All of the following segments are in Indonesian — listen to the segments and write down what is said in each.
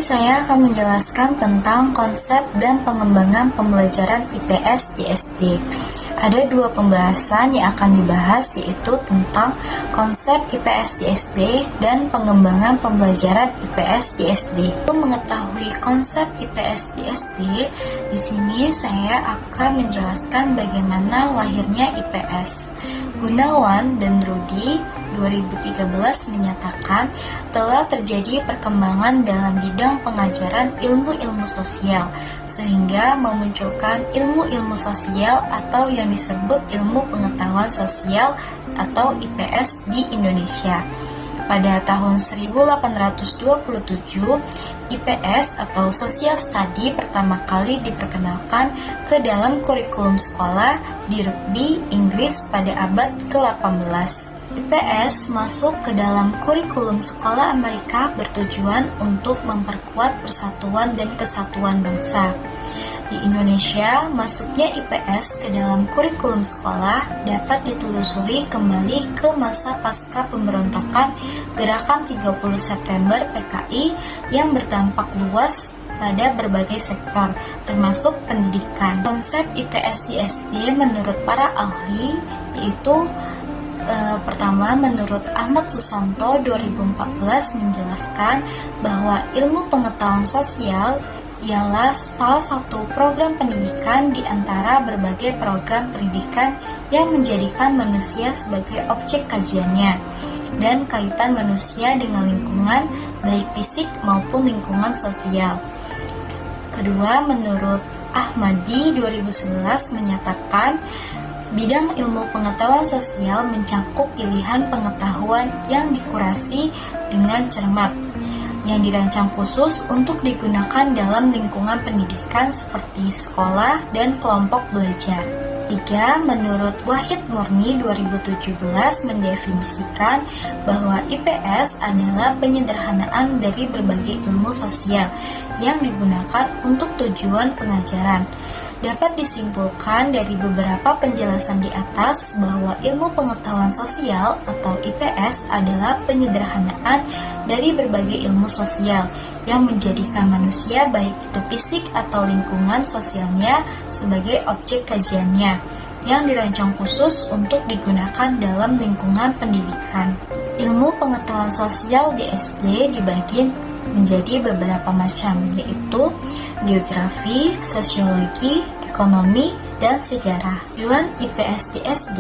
saya akan menjelaskan tentang konsep dan pengembangan pembelajaran IPS di SD. Ada dua pembahasan yang akan dibahas, yaitu tentang konsep IPS di SD dan pengembangan pembelajaran IPS di SD. Untuk mengetahui konsep IPS di SD, di sini saya akan menjelaskan bagaimana lahirnya IPS. Gunawan dan Rudy 2013 menyatakan telah terjadi perkembangan dalam bidang pengajaran ilmu-ilmu sosial sehingga memunculkan ilmu-ilmu sosial atau yang disebut ilmu pengetahuan sosial atau IPS di Indonesia. Pada tahun 1827, IPS atau Social Study pertama kali diperkenalkan ke dalam kurikulum sekolah di Rugby, Inggris pada abad ke-18. IPS masuk ke dalam kurikulum sekolah Amerika bertujuan untuk memperkuat persatuan dan kesatuan bangsa. Di Indonesia, masuknya IPS ke dalam kurikulum sekolah dapat ditelusuri kembali ke masa pasca pemberontakan Gerakan 30 September PKI yang berdampak luas pada berbagai sektor, termasuk pendidikan. Konsep IPS di SD menurut para ahli yaitu pertama, menurut Ahmad Susanto 2014 menjelaskan bahwa ilmu pengetahuan sosial ialah salah satu program pendidikan di antara berbagai program pendidikan yang menjadikan manusia sebagai objek kajiannya dan kaitan manusia dengan lingkungan, baik fisik maupun lingkungan sosial. Kedua, menurut Ahmadi 2011 menyatakan bidang ilmu pengetahuan sosial mencakup pilihan pengetahuan yang dikurasi dengan cermat, yang dirancang khusus untuk digunakan dalam lingkungan pendidikan seperti sekolah dan kelompok belajar. 3. Menurut Wahid Murni 2017 mendefinisikan bahwa IPS adalah penyederhanaan dari berbagai ilmu sosial yang digunakan untuk tujuan pengajaran. Dapat disimpulkan dari beberapa penjelasan di atas bahwa ilmu pengetahuan sosial atau IPS adalah penyederhanaan dari berbagai ilmu sosial yang menjadikan manusia baik itu fisik atau lingkungan sosialnya sebagai objek kajiannya yang dirancang khusus untuk digunakan dalam lingkungan pendidikan. Ilmu pengetahuan sosial di SD dibagi menjadi beberapa macam, yaitu geografi, sosiologi, ekonomi, dan sejarah. Tujuan IPS di SD,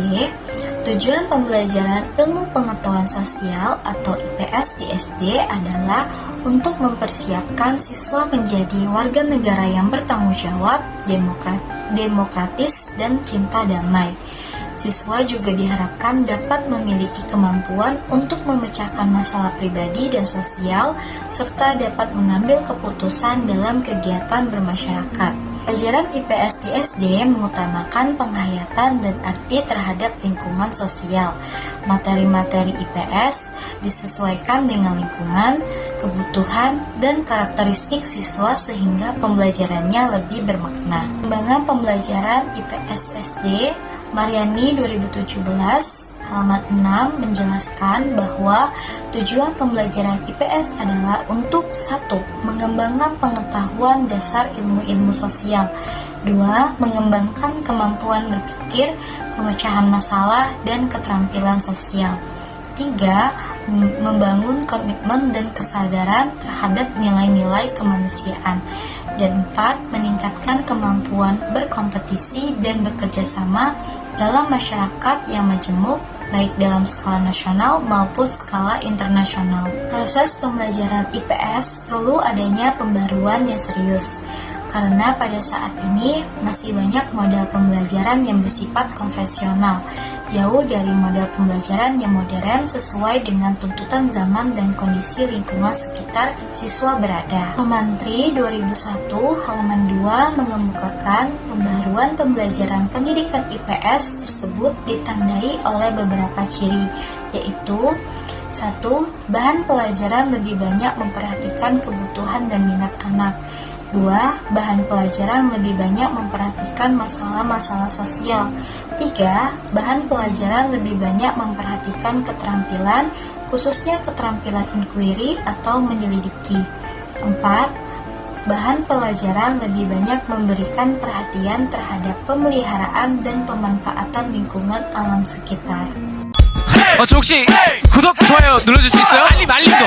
tujuan pembelajaran ilmu pengetahuan sosial atau IPS di SD adalah untuk mempersiapkan siswa menjadi warga negara yang bertanggung jawab, demokratis, dan cinta damai. Siswa juga diharapkan dapat memiliki kemampuan untuk memecahkan masalah pribadi dan sosial, serta dapat mengambil keputusan dalam kegiatan bermasyarakat. Pelajaran IPS di SD mengutamakan penghayatan dan arti terhadap lingkungan sosial. Materi-materi IPS disesuaikan dengan lingkungan, kebutuhan, dan karakteristik siswa sehingga pembelajarannya lebih bermakna. Pengembangan pembelajaran IPS SD Mariani 2017 halaman 6 menjelaskan bahwa tujuan pembelajaran IPS adalah untuk 1. Mengembangkan pengetahuan dasar ilmu-ilmu sosial. 2. Mengembangkan kemampuan berpikir, pemecahan masalah, dan keterampilan sosial. 3. Membangun komitmen dan kesadaran terhadap nilai-nilai kemanusiaan. Dan 4. Meningkatkan kemampuan berkompetisi dan bekerja sama dalam masyarakat yang majemuk, baik dalam skala nasional maupun skala internasional. Proses pembelajaran IPS perlu adanya pembaruan yang serius, karena pada saat ini masih banyak model pembelajaran yang bersifat konvensional, jauh dari model pembelajaran yang modern sesuai dengan tuntutan zaman dan kondisi lingkungan sekitar siswa berada. Sumantri 2001 halaman 2 mengemukakan pembaruan pembelajaran pendidikan IPS tersebut ditandai oleh beberapa ciri, yaitu 1. Bahan pelajaran lebih banyak memperhatikan kebutuhan dan minat anak. 2. Bahan pelajaran lebih banyak memperhatikan masalah-masalah sosial. 3. Bahan pelajaran lebih banyak memperhatikan keterampilan, khususnya keterampilan inquiry atau menyelidiki. 4. Bahan pelajaran lebih banyak memberikan perhatian terhadap pemeliharaan dan pemanfaatan lingkungan alam sekitar. 저 혹시 구독, 좋아요 눌러줄 수 있어요? 알림도